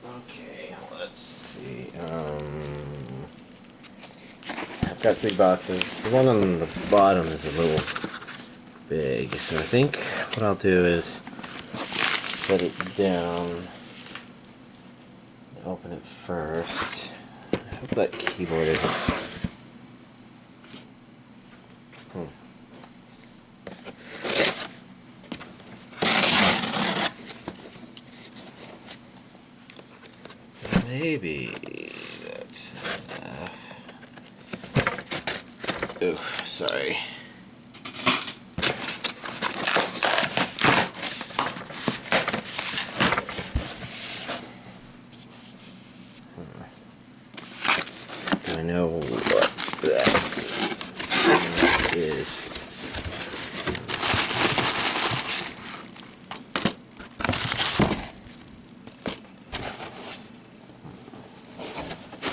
Okay, let's see. I've got 3 boxes. The one on the bottom is a little big, so I think what I'll do is set it down. Open it first. I hope that keyboard isn't. Maybe that's enough. Oof, sorry. I know what that is.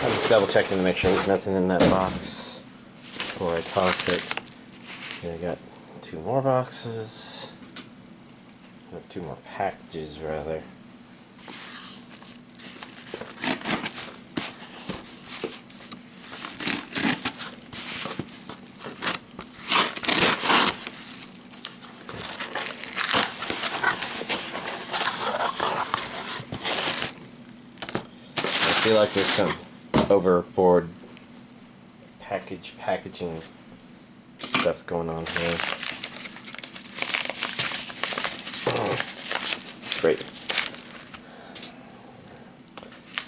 I'm just double checking to make sure there's nothing in that box before I toss it. And I got 2 more boxes. 2 more packages, rather. I feel like there's some overboard packaging stuff going on here. Oh, great.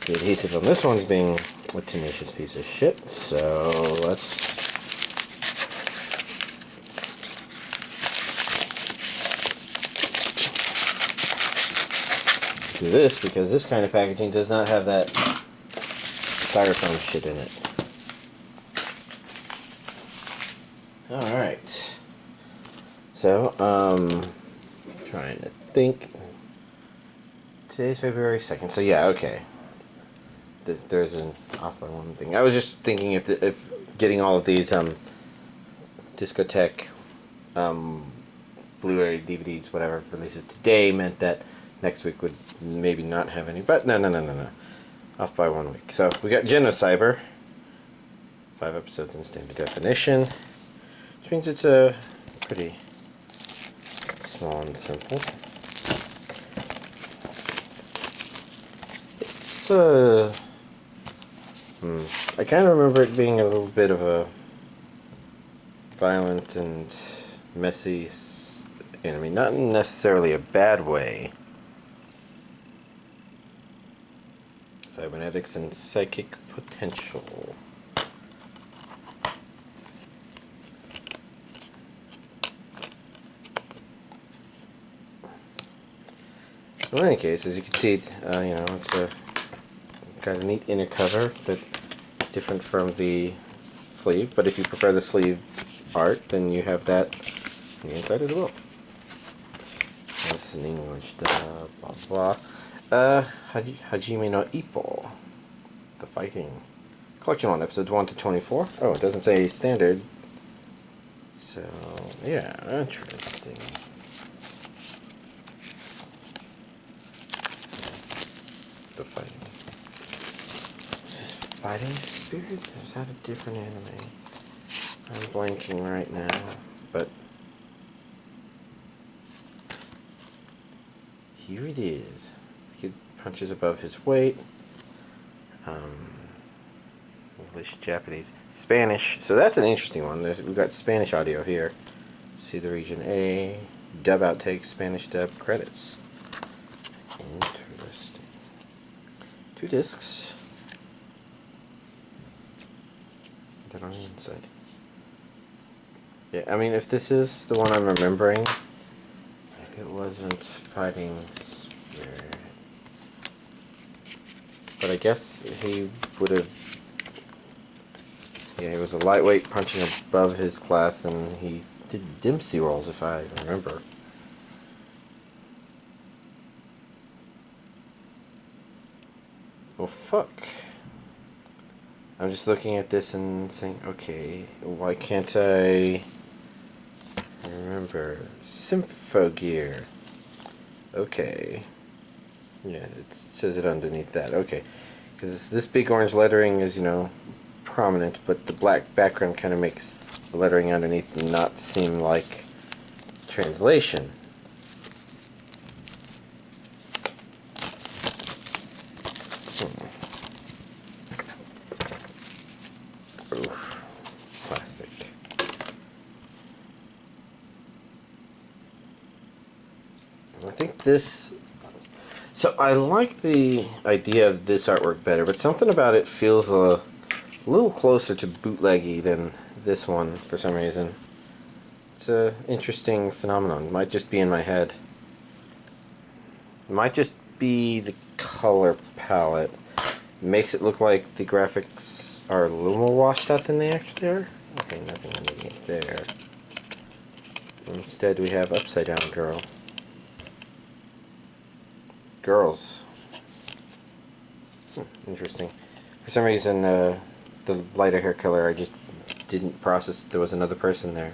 The adhesive on this one's being a tenacious piece of shit, so let's do this, because this kind of packaging does not have that styrofoam shit in it. Alright. So, trying to think. Today's February 2nd, so yeah, okay. There's an off by one thing. I was just thinking if getting all of these Discotheque Blu-ray, DVDs, whatever releases today meant that next week would maybe not have any, but no. Off by 1 week. So we got Genocyber, 5 episodes in standard definition, which means it's a pretty small and simple. It's I kind of remember it being a little bit of a violent and messy anime, not in necessarily a bad way. Cybernetics and psychic potential. So in any case, as you can see, it's got a neat inner cover that's different from the sleeve, but if you prefer the sleeve art, then you have that on the inside as well. This is in English, blah blah. Hajime no Ippo, the fighting collection 1, episodes 1 to 24. Oh, it doesn't say standard. So yeah, interesting. The fighting. Is this Fighting Spirit? Or is that a different anime? I'm blanking right now, but here it is. This kid punches above his weight. English, Japanese, Spanish. So that's an interesting one. We've got Spanish audio here. See the region A, dub outtakes, Spanish dub credits. Interesting. 2 discs. That on the inside. Yeah, I mean, if this is the one I'm remembering, maybe it wasn't Fighting Spirit. But I guess he would have. Yeah, he was a lightweight punching above his class, and he did Dempsey rolls, if I remember. Well, fuck. I'm just looking at this and saying, okay, why can't I remember? Symphogear. Okay. Yeah, it says it underneath that. Okay, because this big orange lettering is, you know, prominent, but the black background kind of makes the lettering underneath not seem like translation. Oof, plastic. I think this... So I like the idea of this artwork better, but something about it feels a little closer to bootleggy than this one for some reason. It's an interesting phenomenon. It might just be in my head. It might just be the color palette. It makes it look like the graphics are a little more washed out than they actually are. Okay, nothing underneath there. Instead we have Upside Down Girl. Girls. Interesting. For some reason, the lighter hair color, I just didn't process there was another person there.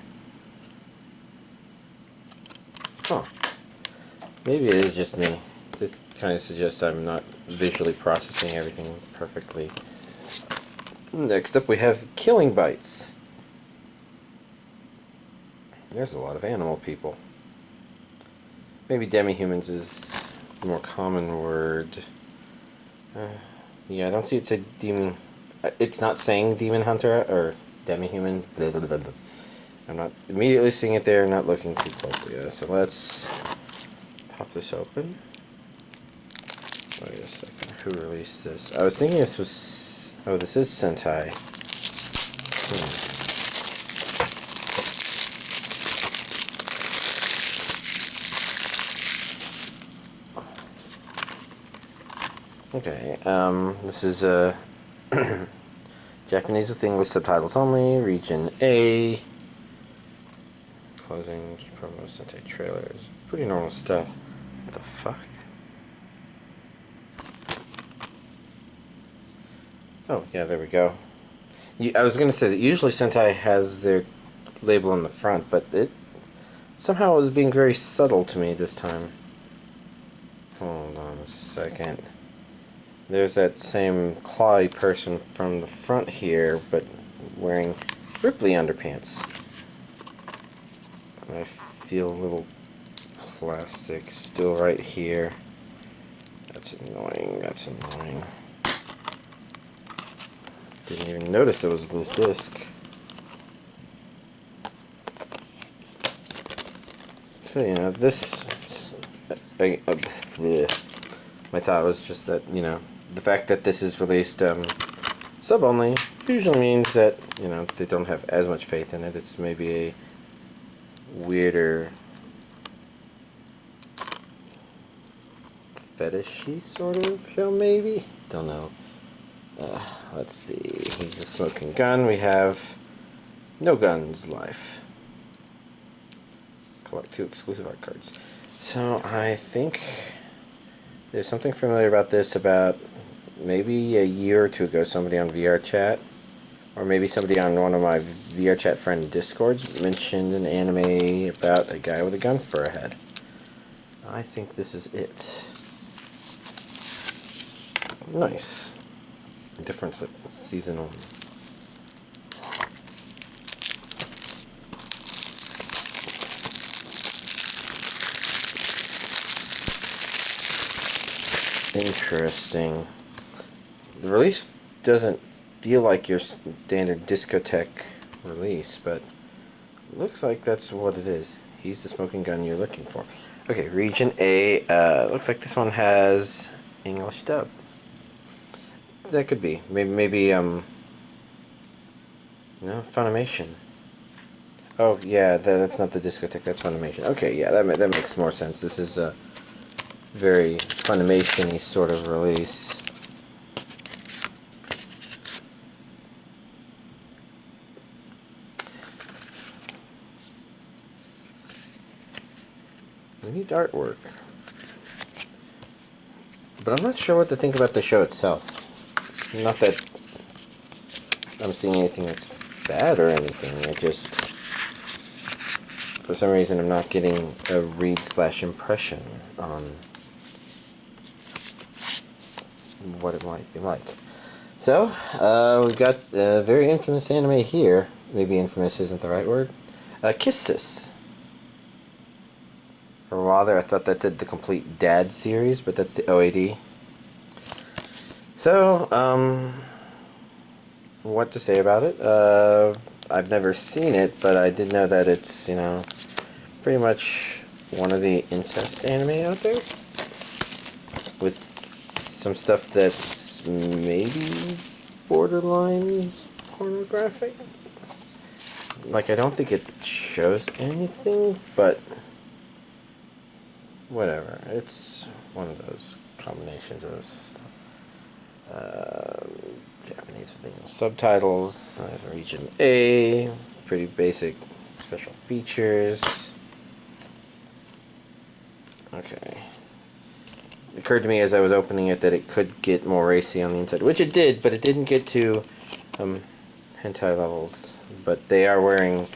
Huh. Maybe it is just me. It kind of suggests I'm not visually processing everything perfectly. Next up we have Killing Bites. There's a lot of animal people. Maybe demi-humans is a more common word. Yeah, I don't see it say demon. It's not saying demon hunter or demi-human. Blah, blah, blah, blah. I'm not immediately seeing it there, not looking too closely. So let's pop this open. Wait a second. Who released this? I was thinking this was... Oh, this is Sentai. Okay, this is Japanese with English subtitles only, region A. Closing promo Sentai trailers. Pretty normal stuff. What the fuck? Oh, yeah, there we go. I was going to say that usually Sentai has their label on the front, but it somehow was being very subtle to me this time. Hold on a second. There's that same clawy person from the front here, but wearing Ripley underpants. I feel a little plastic still right here. That's annoying, that's annoying. Didn't even notice there was a loose disc. So, you know, this... my thought was just that, you know, the fact that this is released sub-only usually means that, you know, they don't have as much faith in it. It's maybe a weirder fetishy sort of show, maybe? Don't know. Let's see. He's a smoking gun. We have No Guns Life. Collect 2 exclusive art cards. So I think there's something familiar about this about maybe a year or two ago. Somebody on VR chat, or maybe somebody on one of my VR chat friend Discords mentioned an anime about a guy with a gun for a head. I think this is it. Nice. Different seasonal. Interesting. The release doesn't feel like your standard discotheque release, but looks like that's what it is. He's the smoking gun you're looking for. Okay, region A. Looks like this one has English dub. That could be. Maybe no, Funimation. Oh, yeah, that's not the discotheque, that's Funimation. Okay, yeah, that makes more sense. This is a very Funimation-y sort of release. We need artwork. But I'm not sure what to think about the show itself. Not that I'm seeing anything that's bad or anything. I just, for some reason, I'm not getting a read/impression on what it might be like. So, we've got a very infamous anime here. Maybe infamous isn't the right word. Kiss Sis. For a while there, I thought that said the complete Dad series, but that's the OAD. So, what to say about it? I've never seen it, but I did know that it's, you know, pretty much one of the incest anime out there. With some stuff that's maybe borderline pornographic. Like, I don't think it shows anything, but whatever. It's one of those combinations of stuff. Japanese with English subtitles. There's Region A. Pretty basic special features. Okay. It occurred to me as I was opening it that it could get more racy on the inside, which it did, but it didn't get to hentai levels. But they are wearing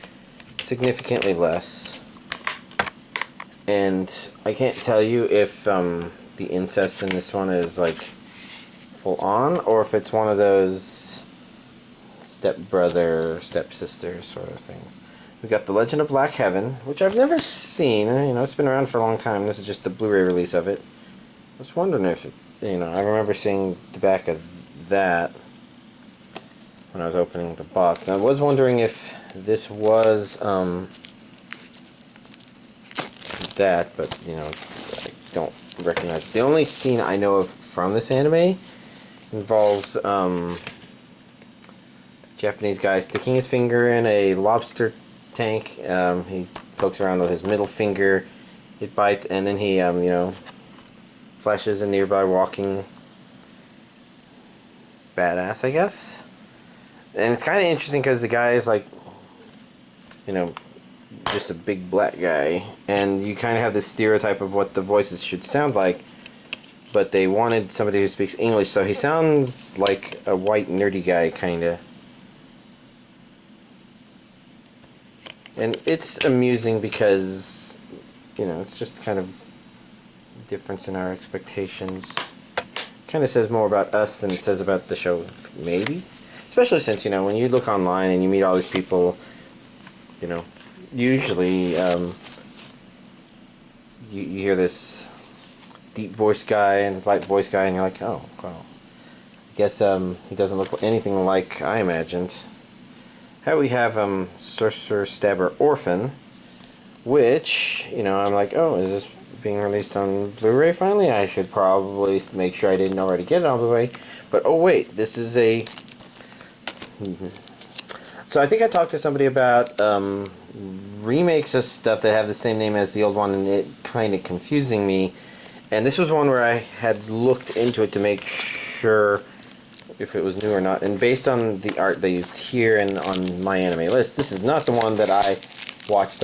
significantly less. And I can't tell you if the incest in this one is like full on, or if it's one of those stepbrother, stepsister sort of things. We got The Legend of Black Heaven, which I've never seen. You know, it's been around for a long time. This is just the Blu-ray release of it. I was wondering if it, you know, I remember seeing the back of that when I was opening the box. And I was wondering if this was that, but you know, I don't recognize it. The only scene I know of from this anime involves Japanese guy sticking his finger in a lobster tank. He pokes around with his middle finger, it bites, and then he you know, flashes a nearby walking badass, I guess. And it's kind of interesting because the guy is like, you know, just a big black guy, and you kind of have this stereotype of what the voices should sound like, but they wanted somebody who speaks English, so he sounds like a white nerdy guy, kind of. And it's amusing because, you know, it's just kind of difference in our expectations. Kind of says more about us than it says about the show, maybe. Especially since, you know, when you look online and you meet all these people, you know, usually you hear this deep voice guy and this light voice guy, and you're like, oh, well, I guess he doesn't look anything like I imagined. Here we have Sourcerous Stabber Orphen, which, you know, I'm like, oh, is this being released on Blu-ray finally? I should probably make sure I didn't already get it on Blu-ray. But oh wait, this is a... So I think I talked to somebody about remakes of stuff that have the same name as the old one, and it kind of confusing me. And this was one where I had looked into it to make sure if it was new or not. And based on the art they used here and on my anime list, this is not the one that I watched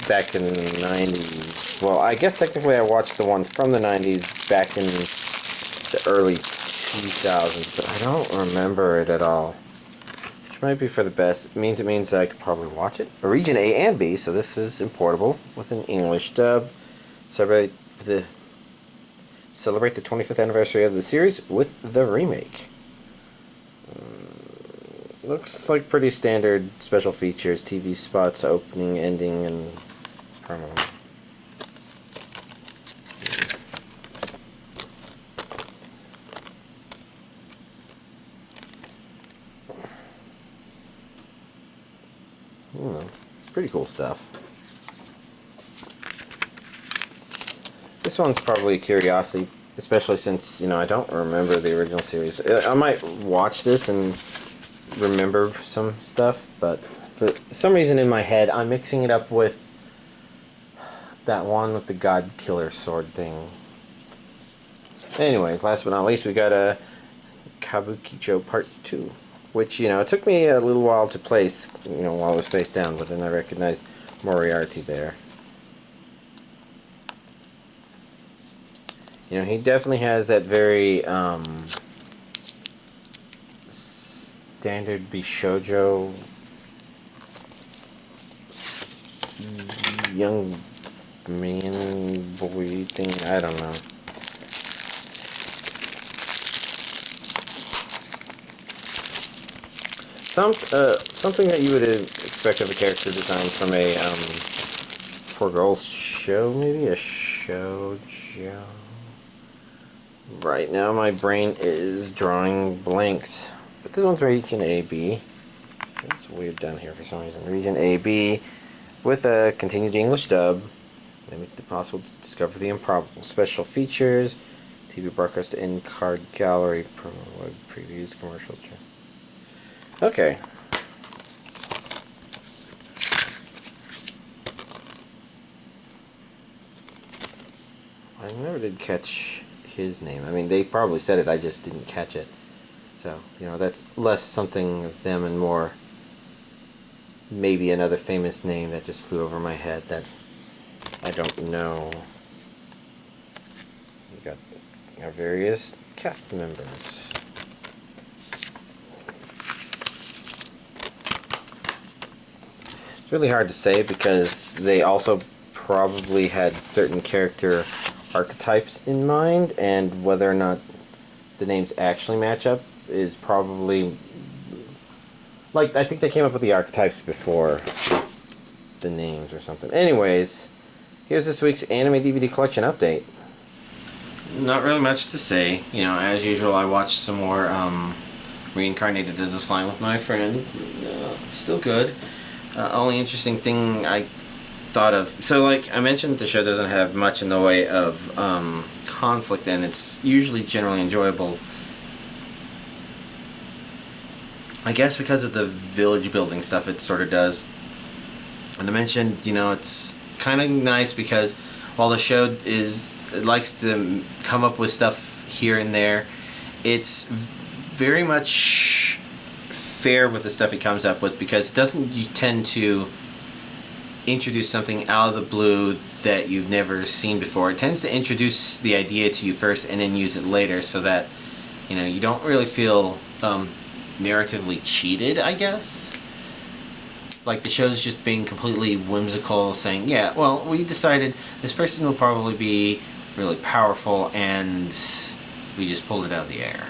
back in the 90s. Well, I guess technically I watched the one from the 90s back in the early 2000s, but I don't remember it at all. Which might be for the best. It means I could probably watch it. Region A and B, so this is importable with an English dub. Celebrate the 25th anniversary of the series with the remake. Looks like pretty standard special features, TV spots, opening, ending, and promo. It's pretty cool stuff. This one's probably a curiosity, especially since, you know, I don't remember the original series. I might watch this and remember some stuff, but for some reason in my head I'm mixing it up with that one with the god killer sword thing. Anyways, last but not least, we got a Kabukicho Part 2, which, you know, it took me a little while to place, you know, while it was face down, but then I recognized Moriarty there. You know, he definitely has that very standard Bishoujo young man boy thing. I don't know. something that you would expect of a character design from a for girls show, maybe a shoujo. Right now, my brain is drawing blanks, but this one's region AB. It's weird down here for some reason. Region AB with a continued English dub. Limit the possible to discover the improbable special features. TV broadcast in card gallery, promo web previews, commercials. Okay. I never did catch his name. I mean, they probably said it, I just didn't catch it. So, you know, that's less something of them and more maybe another famous name that just flew over my head that I don't know. We got our various cast members. It's really hard to say because they also probably had certain character archetypes in mind, and whether or not the names actually match up is probably, like, I think they came up with the archetypes before the names or something. Anyways, here's this week's anime DVD collection update. Not really much to say. You know, as usual, I watched some more Reincarnated as a Slime with my friend. Still good. Only interesting thing I thought of, so like I mentioned, the show doesn't have much in the way of conflict, and it's usually generally enjoyable. I guess because of the village building stuff, it sort of does. And I mentioned, you know, it's kind of nice because while the show likes to come up with stuff here and there, it's very much fair with the stuff it comes up with, because it doesn't tend to introduce something out of the blue that you've never seen before. It tends to introduce the idea to you first and then use it later, so that, you know, you don't really feel narratively cheated, I guess. Like the show's just being completely whimsical, saying, yeah, well, we decided this person will probably be really powerful, and we just pulled it out of the air.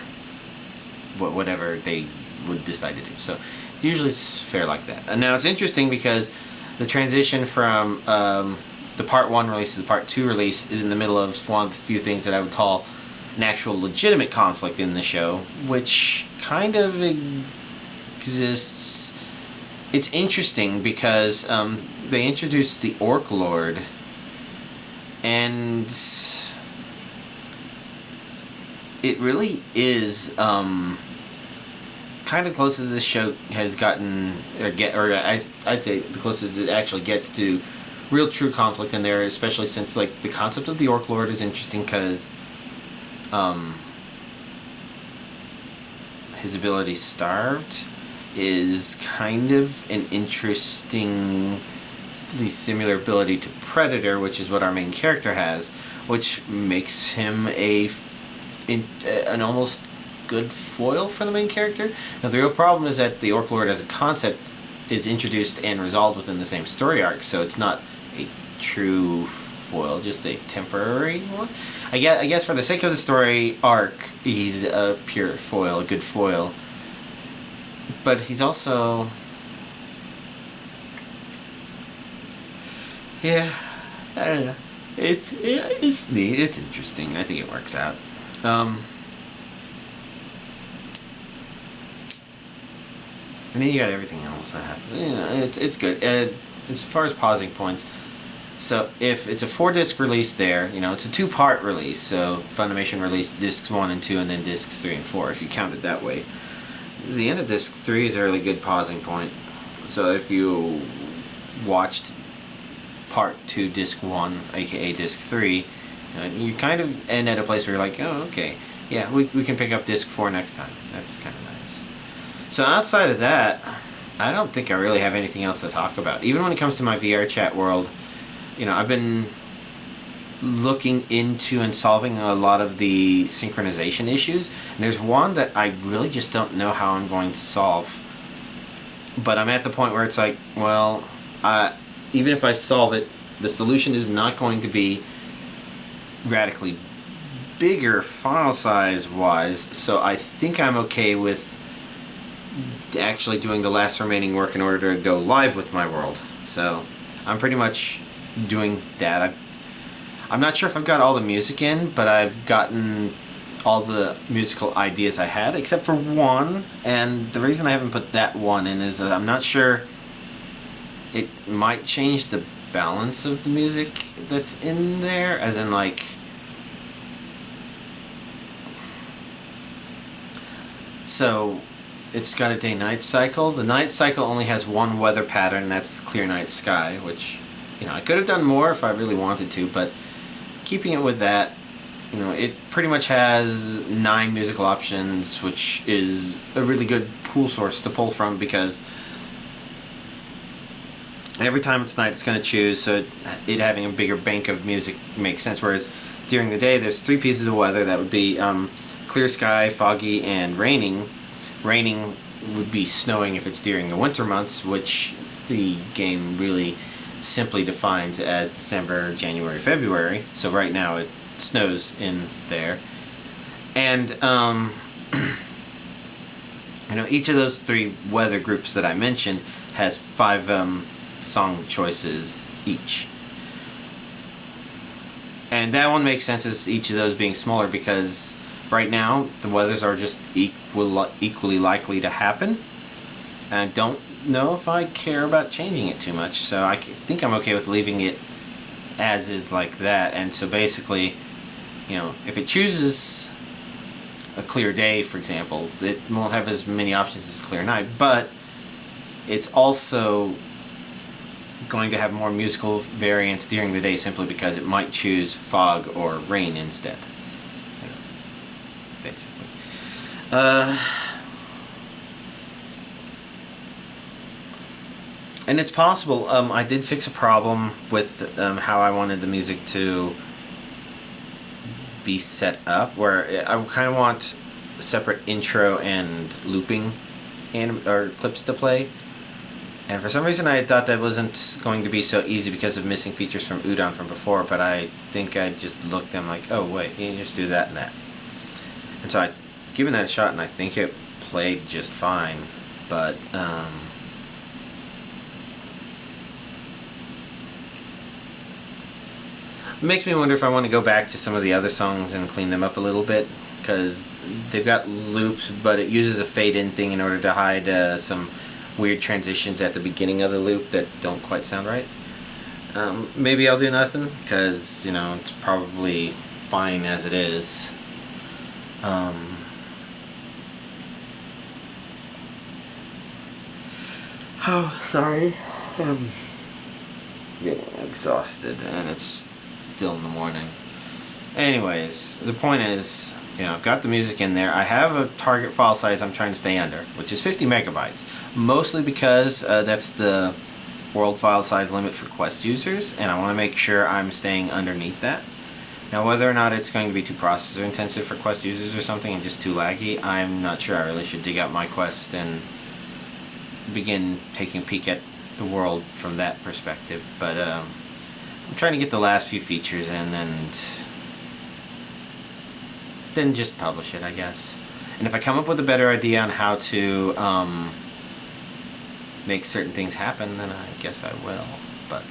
Whatever they would decide to do. So usually it's fair like that. And now it's interesting because the transition from the Part 1 release to the Part 2 release is in the middle of one of the few things that I would call an actual legitimate conflict in the show, which kind of exists. It's interesting because they introduced the Orc Lord, and it really is kind of close as this show has gotten, I'd say the closest it actually gets to real true conflict in there, especially since like the concept of the Orc Lord is interesting because his ability Starved is kind of an interesting similar ability to Predator, which is what our main character has, which makes him an almost good foil for the main character. Now the real problem is that the Orc Lord as a concept is introduced and resolved within the same story arc, so it's not a true foil, just a temporary one. I guess for the sake of the story arc, he's a pure foil, a good foil. But he's also, yeah, I don't know. It's neat. It's interesting. I think it works out. And then you got everything else that happens. You know, it's good. As far as pausing points, so if it's a 4-disc release there, you know, it's a 2-part release. So Funimation released discs 1 and 2, and then discs 3 and 4, if you count it that way. The end of disc 3 is a really good pausing point. So if you watched part 2, disc 1, aka disc 3, you kind of end at a place where you're like, oh, okay, yeah, we can pick up disc 4 next time. That's kind of nice. So outside of that, I don't think I really have anything else to talk about. Even when it comes to my VR chat world, you know, I've been looking into and solving a lot of the synchronization issues. And there's one that I really just don't know how I'm going to solve. But I'm at the point where it's like, well, even if I solve it, the solution is not going to be radically bigger file size wise. So I think I'm okay with actually doing the last remaining work in order to go live with my world. So I'm pretty much doing that. I'm not sure if I've got all the music in, but I've gotten all the musical ideas I had, except for one, and the reason I haven't put that one in is that I'm not sure it might change the balance of the music that's in there, as in like, so it's got a day-night cycle. The night cycle only has one weather pattern, that's clear night sky, which, you know, I could have done more if I really wanted to, but keeping it with that, you know, it pretty much has 9 musical options, which is a really good pool source to pull from, because every time it's night it's going to choose, so it having a bigger bank of music makes sense, whereas during the day there's 3 pieces of weather. That would be clear sky, foggy, and raining. Raining would be snowing if it's during the winter months, which the game really simply defines as December, January, February. So right now it snows in there. And you know, each of those 3 weather groups that I mentioned has 5 song choices each. And that one makes sense as each of those being smaller, because right now the weathers are just equally likely to happen. And I don't know if I care about changing it too much, so I think I'm okay with leaving it as is like that. And so basically, you know, if it chooses a clear day, for example, it won't have as many options as clear night, but it's also going to have more musical variance during the day, simply because it might choose fog or rain instead, you know, basically. And it's possible, I did fix a problem with how I wanted the music to be set up, where I kind of want separate intro and looping or clips to play. And for some reason I thought that wasn't going to be so easy because of missing features from Udon from before, but I think I just looked and I'm like, oh wait, you can just do that and that. And so I've given that a shot, and I think it played just fine, but it makes me wonder if I want to go back to some of the other songs and clean them up a little bit, because they've got loops, but it uses a fade-in thing in order to hide some weird transitions at the beginning of the loop that don't quite sound right. Maybe I'll do nothing, because, you know, it's probably fine as it is. Oh, sorry. I'm getting exhausted, and it's still in the morning. Anyways, the point is, you know, I've got the music in there. I have a target file size I'm trying to stay under, which is 50 megabytes. Mostly because that's the world file size limit for Quest users, and I want to make sure I'm staying underneath that. Now, whether or not it's going to be too processor intensive for Quest users or something and just too laggy, I'm not sure. I really should dig out my Quest and begin taking a peek at the world from that perspective. But I'm trying to get the last few features in, and then just publish it, I guess. And if I come up with a better idea on how to make certain things happen, then I guess I will. But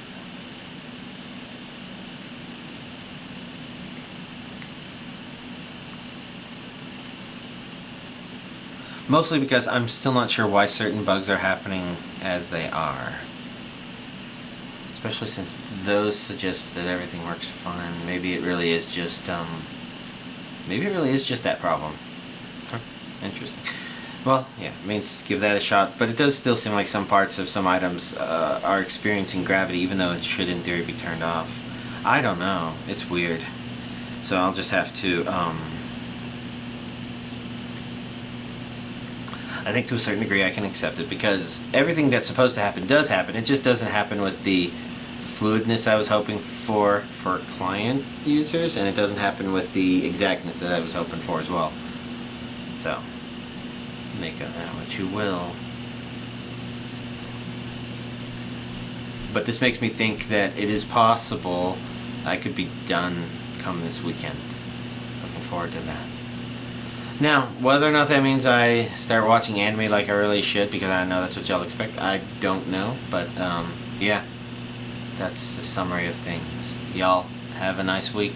mostly because I'm still not sure why certain bugs are happening as they are. Especially since those suggest that everything works fine. Maybe it really is just that problem. Huh. Interesting. Well, yeah, it means give that a shot, but it does still seem like some parts of some items are experiencing gravity, even though it should in theory be turned off. I don't know. It's weird. So I'll just have to, I think to a certain degree I can accept it, because everything that's supposed to happen does happen. It just doesn't happen with the fluidness I was hoping for client users, and it doesn't happen with the exactness that I was hoping for as well. So make of that what you will. But this makes me think that it is possible I could be done come this weekend. Looking forward to that. Now, whether or not that means I start watching anime like I really should, because I know that's what y'all expect, I don't know. But, yeah, that's the summary of things. Y'all have a nice week.